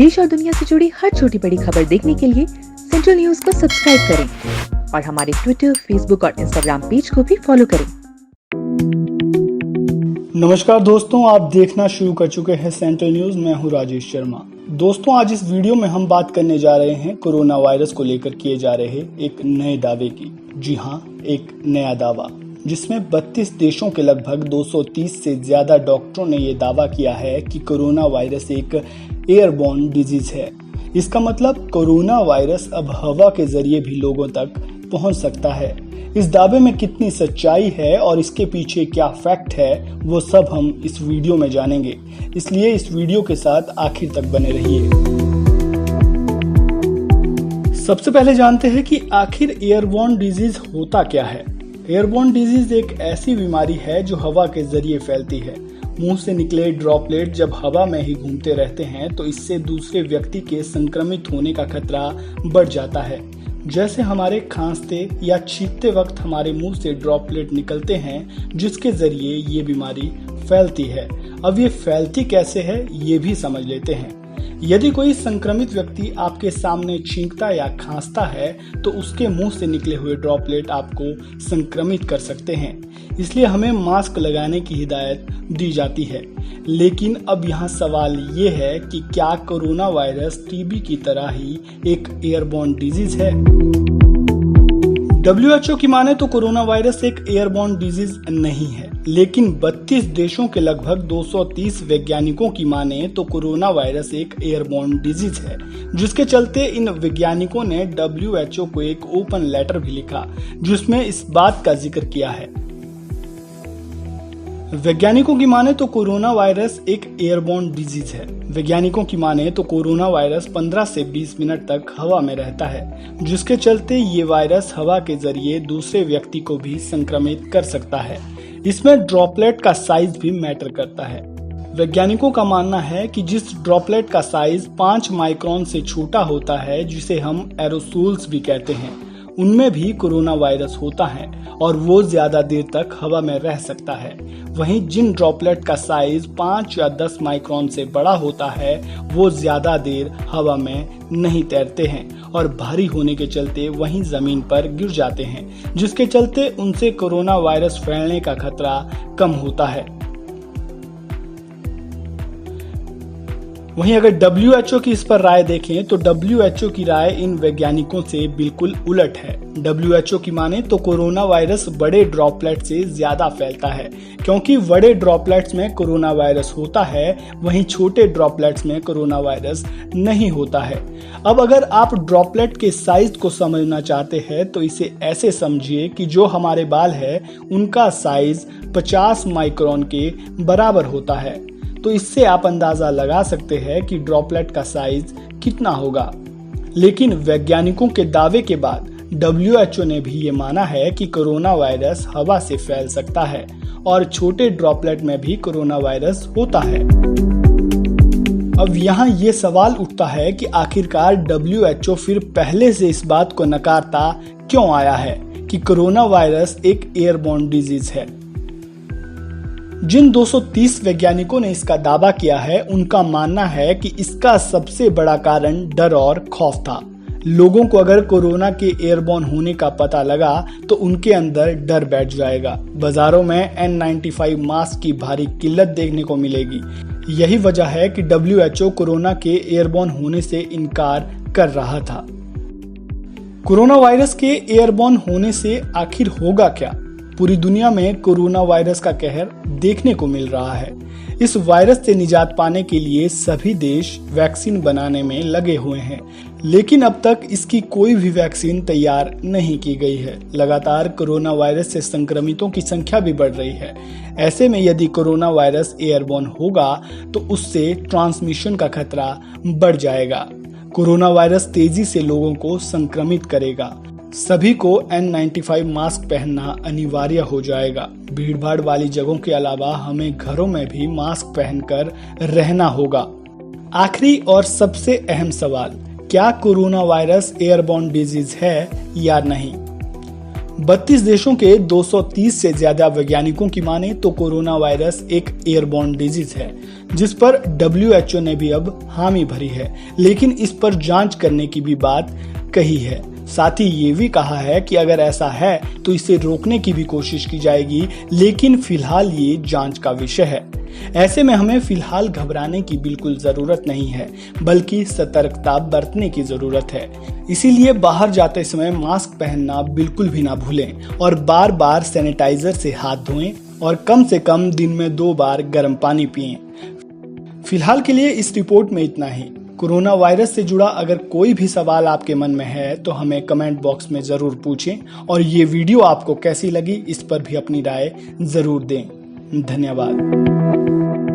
देश और दुनिया से जुड़ी हर छोटी बड़ी खबर देखने के लिए सेंट्रल न्यूज को सब्सक्राइब करें और हमारे ट्विटर, फेसबुक और इंस्टाग्राम पेज को भी फॉलो करें। नमस्कार दोस्तों, आप देखना शुरू कर चुके हैं सेंट्रल न्यूज। मैं हूं राजेश शर्मा। दोस्तों, आज इस वीडियो में हम बात करने जा रहे हैं कोरोना वायरस को लेकर किए जा रहे एक नए दावे की। जी हां, एक नया दावा जिसमें 32 देशों के लगभग 230 से ज्यादा डॉक्टरों ने ये दावा किया है कि कोरोना वायरस एक एयरबॉर्न डिजीज है। इसका मतलब कोरोना वायरस अब हवा के जरिए भी लोगों तक पहुंच सकता है। इस दावे में कितनी सच्चाई है और इसके पीछे क्या फैक्ट है, वो सब हम इस वीडियो में जानेंगे। इसलिए इस वीडियो के साथ आखिर तक बने रहिए। सबसे पहले जानते हैं कि आखिर एयरबॉर्न डिजीज होता क्या है। एयरबॉर्न डिजीज एक ऐसी बीमारी है जो हवा के जरिए फैलती है। मुंह से निकले ड्रॉपलेट जब हवा में ही घूमते रहते हैं तो इससे दूसरे व्यक्ति के संक्रमित होने का खतरा बढ़ जाता है। जैसे हमारे खांसते या छींकते वक्त हमारे मुंह से ड्रॉपलेट निकलते हैं जिसके जरिए ये बीमारी फैलती है। अब ये फैलती कैसे है ये भी समझ लेते हैं। यदि कोई संक्रमित व्यक्ति आपके सामने छींकता या खांसता है तो उसके मुंह से निकले हुए ड्रॉपलेट आपको संक्रमित कर सकते हैं। इसलिए हमें मास्क लगाने की हिदायत दी जाती है। लेकिन अब यहाँ सवाल ये है कि क्या कोरोना वायरस टीबी की तरह ही एक एयरबॉर्न डिजीज है? WHO की माने तो कोरोना वायरस एक एयरबॉर्न डिजीज नहीं है, लेकिन 32 देशों के लगभग 230 वैज्ञानिकों की माने तो कोरोना वायरस एक एयरबॉर्न डिजीज है, जिसके चलते इन वैज्ञानिकों ने WHO को एक ओपन लेटर भी लिखा जिसमें इस बात का जिक्र किया है। वैज्ञानिकों की माने तो कोरोना वायरस एक एयरबॉर्न डिजीज है। वैज्ञानिकों की माने तो कोरोना वायरस 15 से 20 मिनट तक हवा में रहता है, जिसके चलते ये वायरस हवा के जरिए दूसरे व्यक्ति को भी संक्रमित कर सकता है। इसमें ड्रॉपलेट का साइज भी मैटर करता है। वैज्ञानिकों का मानना है कि जिस ड्रॉपलेट का साइज 5 माइक्रोन से छोटा होता है, जिसे हम एरोसोल्स भी कहते हैं, उनमें भी कोरोना वायरस होता है और वो ज्यादा देर तक हवा में रह सकता है। वहीं जिन ड्रॉपलेट का साइज 5 या 10 माइक्रोन से बड़ा होता है वो ज्यादा देर हवा में नहीं तैरते हैं और भारी होने के चलते वहीं जमीन पर गिर जाते हैं, जिसके चलते उनसे कोरोना वायरस फैलने का खतरा कम होता है। वहीं अगर WHO की इस पर राय देखें तो WHO की राय इन वैज्ञानिकों से बिल्कुल उलट है। WHO की माने तो कोरोना वायरस बड़े ड्रॉपलेट से ज्यादा फैलता है, क्योंकि बड़े ड्रॉपलेट्स में कोरोना वायरस होता है, वहीं छोटे ड्रॉपलेट्स में कोरोना वायरस नहीं होता है। अब अगर आप ड्रॉपलेट के साइज को समझना चाहते हैं तो इसे ऐसे समझिए कि जो हमारे बाल है उनका साइज 50 माइक्रोन के बराबर होता है। तो इससे आप अंदाजा लगा सकते हैं कि ड्रॉपलेट का साइज कितना होगा। लेकिन वैज्ञानिकों के दावे के बाद WHO ने भी ये माना है कि कोरोना वायरस हवा से फैल सकता है और छोटे ड्रॉपलेट में भी कोरोना वायरस होता है। अब यहाँ ये सवाल उठता है कि आखिरकार WHO फिर पहले से इस बात को नकारता क्यों आया है कि कोरोना वायरस एक एयरबॉर्न डिजीज है। जिन 230 वैज्ञानिकों ने इसका दावा किया है उनका मानना है कि इसका सबसे बड़ा कारण डर और खौफ था। लोगों को अगर कोरोना के एयरबॉर्न होने का पता लगा तो उनके अंदर डर बैठ जाएगा। बाजारों में N95 मास्क की भारी किल्लत देखने को मिलेगी। यही वजह है कि WHO कोरोना के एयरबॉर्न होने से इनकार कर रहा था। कोरोना वायरस के एयरबॉर्न होने से आखिर होगा क्या? पूरी दुनिया में कोरोना वायरस का कहर देखने को मिल रहा है। इस वायरस से निजात पाने के लिए सभी देश वैक्सीन बनाने में लगे हुए हैं, लेकिन अब तक इसकी कोई भी वैक्सीन तैयार नहीं की गई है। लगातार कोरोना वायरस से संक्रमितों की संख्या भी बढ़ रही है। ऐसे में यदि कोरोना वायरस एयरबॉर्न होगा तो उससे ट्रांसमिशन का खतरा बढ़ जाएगा। कोरोना वायरस तेजी से लोगों को संक्रमित करेगा। सभी को N95 मास्क पहनना अनिवार्य हो जाएगा। भीड़भाड़ वाली जगहों के अलावा हमें घरों में भी मास्क पहनकर रहना होगा। आखिरी और सबसे अहम सवाल, क्या कोरोना वायरस एयरबॉर्न डिजीज है या नहीं? 32 देशों के 230 से ज्यादा वैज्ञानिकों की माने तो कोरोना वायरस एक एयरबॉर्न डिजीज है, जिस पर WHO ने भी अब हामी भरी है, लेकिन इस पर जांच करने की भी बात कही है। साथ ही ये भी कहा है कि अगर ऐसा है तो इसे रोकने की भी कोशिश की जाएगी, लेकिन फिलहाल ये जांच का विषय है। ऐसे में हमें फिलहाल घबराने की बिल्कुल जरूरत नहीं है, बल्कि सतर्कता बरतने की जरूरत है। इसीलिए बाहर जाते समय मास्क पहनना बिल्कुल भी ना भूलें और बार बार सैनिटाइजर से हाथ धोएं और कम से कम दिन में 2 बार गर्म पानी पिएं। फिलहाल के लिए इस रिपोर्ट में इतना ही। कोरोना वायरस से जुड़ा अगर कोई भी सवाल आपके मन में है तो हमें कमेंट बॉक्स में जरूर पूछें और ये वीडियो आपको कैसी लगी इस पर भी अपनी राय जरूर दें। धन्यवाद।